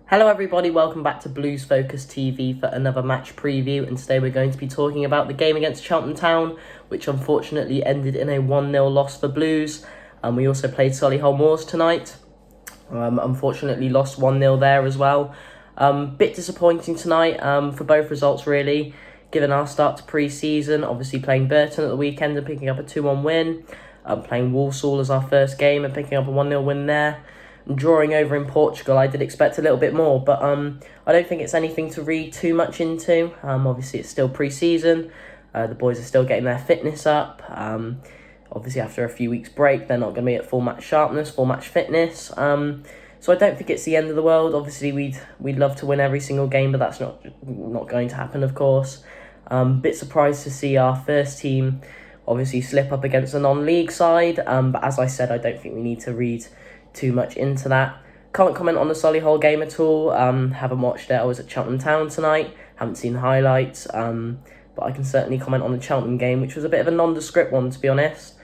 Hello everybody, welcome back to Blues Focus TV for another match preview, and today we're going to be talking about the game against Cheltenham Town, which unfortunately ended in a 1-0 loss for Blues. We also played Solihull Moors tonight, unfortunately lost 1-0 there as well. Bit disappointing tonight for both results really, given our start to pre-season, obviously playing Burton at the weekend and picking up a 2-1 win, playing Walsall as our first game and picking up a 1-0 win there. Drawing over in Portugal, I did expect a little bit more, but I don't think it's anything to read too much into. Obviously, it's still pre-season. The boys are still getting their fitness up. Obviously, after a few weeks break, they're not going to be at full match sharpness, full match fitness. So I don't think it's the end of the world. Obviously, we'd love to win every single game, but that's not going to happen, of course. Bit surprised to see our first team obviously slip up against a non-league side. But as I said, I don't think we need to read too much into that. Can't comment on the Solihull game at all. Haven't watched it. I was at Cheltenham Town tonight. Haven't seen the highlights. But I can certainly comment on the Cheltenham game, which was a bit of a nondescript one, to be honest.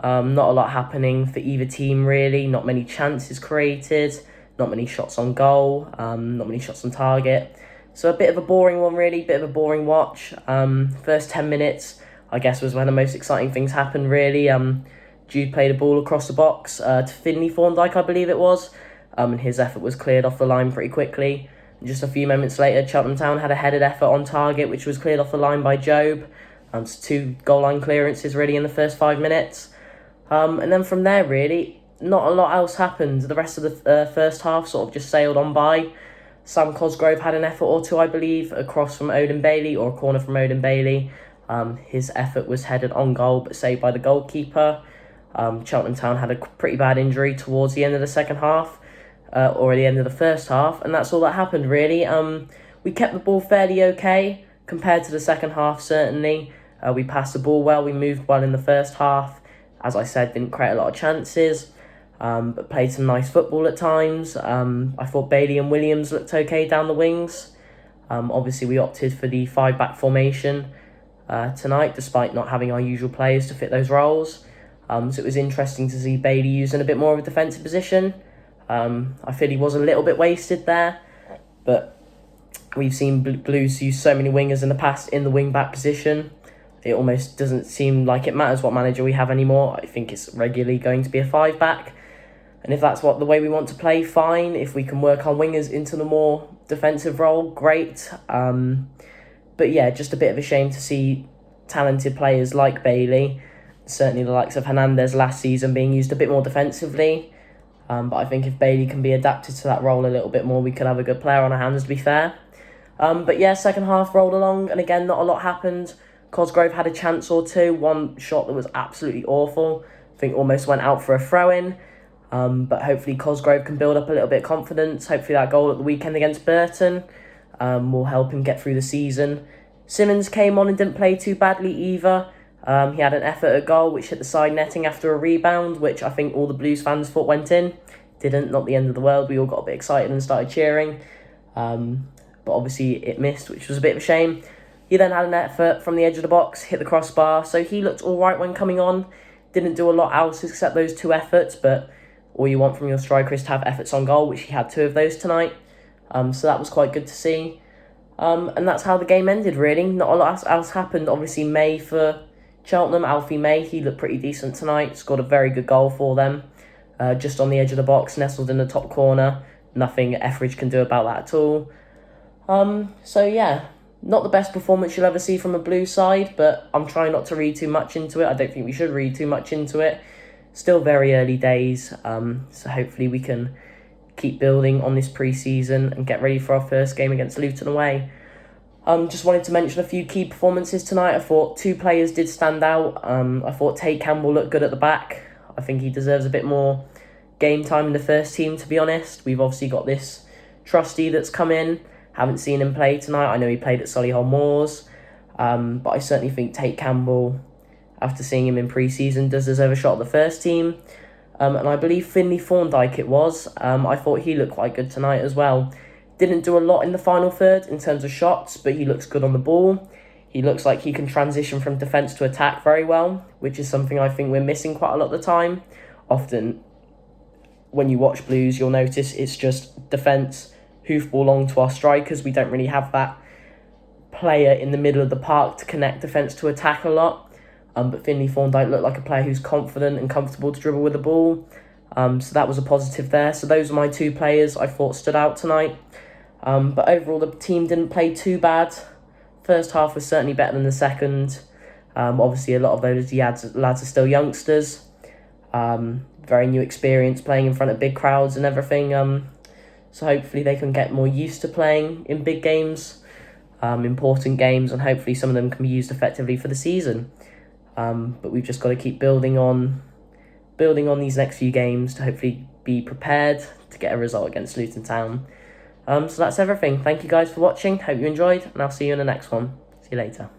Not a lot happening for either team, really. Not many chances created. Not many shots on goal. Not many shots on target. So a bit of a boring one, really. Bit of a boring watch. First 10 minutes, I guess, was when the most exciting things happened, really. Jude played a ball across the box to Finley Thorndike, I believe it was, and his effort was cleared off the line pretty quickly. And just a few moments later, Cheltenham Town had a headed effort on target, which was cleared off the line by Job. So 2 goal line clearances really in the first 5 minutes. And then from there, really, not a lot else happened. The rest of the first half sort of just sailed on by. Sam Cosgrove had an effort or two, I believe, across from Odin Bailey, or a corner from Odin Bailey. His effort was headed on goal, but saved by the goalkeeper. Cheltenham Town had a pretty bad injury towards the end of the second half, or at the end of the first half, and that's all that happened, really. We kept the ball fairly okay compared to the second half, certainly. We passed the ball well, we moved well in the first half. As I said, didn't create a lot of chances, but played some nice football at times. I thought Bailey and Williams looked okay down the wings. Obviously, we opted for the 5-back formation tonight, despite not having our usual players to fit those roles. So it was interesting to see Bailey using a bit more of a defensive position. I feel he was a little bit wasted there, but we've seen Blues use so many wingers in the past in the wing-back position. It almost doesn't seem like it matters what manager we have anymore. I think it's regularly going to be a 5-back. And if that's the way we want to play, fine. If we can work our wingers into the more defensive role, great. But yeah, just a bit of a shame to see talented players like Bailey, certainly the likes of Hernandez last season, being used a bit more defensively. But I think if Bailey can be adapted to that role a little bit more, we could have a good player on our hands, to be fair. But yeah, second half rolled along, and again, not a lot happened. Cosgrove had a chance or two. One shot that was absolutely awful. I think almost went out for a throw-in. But hopefully Cosgrove can build up a little bit of confidence. Hopefully that goal at the weekend against Burton will help him get through the season. Simmons came on and didn't play too badly either. He had an effort at goal which hit the side netting after a rebound, which I think all the Blues fans thought went in. Didn't, not the end of the world. We all got a bit excited and started cheering. But obviously it missed, which was a bit of a shame. He then had an effort from the edge of the box, hit the crossbar, so he looked all right when coming on. Didn't do a lot else except those 2 efforts, but all you want from your striker is to have efforts on goal, which he had 2 of those tonight. So that was quite good to see. And that's how the game ended, really. Not a lot else happened. Obviously, May for Cheltenham, Alfie May, he looked pretty decent tonight. Scored a very good goal for them. Just on the edge of the box, nestled in the top corner. Nothing Etheridge can do about that at all. So yeah, not the best performance you'll ever see from a Blue side, but I'm trying not to read too much into it. I don't think we should read too much into it. Still very early days, so hopefully we can keep building on this pre-season and get ready for our first game against Luton away. Just wanted to mention a few key performances tonight. I thought 2 players did stand out. I thought Tate Campbell looked good at the back. I think he deserves a bit more game time in the first team, to be honest. We've obviously got this trustee that's come in. Haven't seen him play tonight. I know he played at Solihull Moors. But I certainly think Tate Campbell, after seeing him in pre-season, does deserve a shot at the first team. And I believe Finley Thorndike it was. I thought he looked quite good tonight as well. Didn't do a lot in the final third in terms of shots, but he looks good on the ball. He looks like he can transition from defence to attack very well, which is something I think we're missing quite a lot of the time. often when you watch Blues, you'll notice it's just defence, hoofball long to our strikers. We don't really have that player in the middle of the park to connect defence to attack a lot. But Finlay Thorndike looked like a player who's confident and comfortable to dribble with the ball. So that was a positive there. So those are my two players I thought stood out tonight. But overall, the team didn't play too bad. First half was certainly better than the second. Obviously, a lot of those lads are still youngsters. Very new experience playing in front of big crowds and everything. So hopefully they can get more used to playing in big games, important games, and hopefully some of them can be used effectively for the season. But we've just got to keep building on these next few games to hopefully be prepared to get a result against Luton Town. So that's everything. Thank you guys for watching. Hope you enjoyed, and I'll see you in the next one. See you later.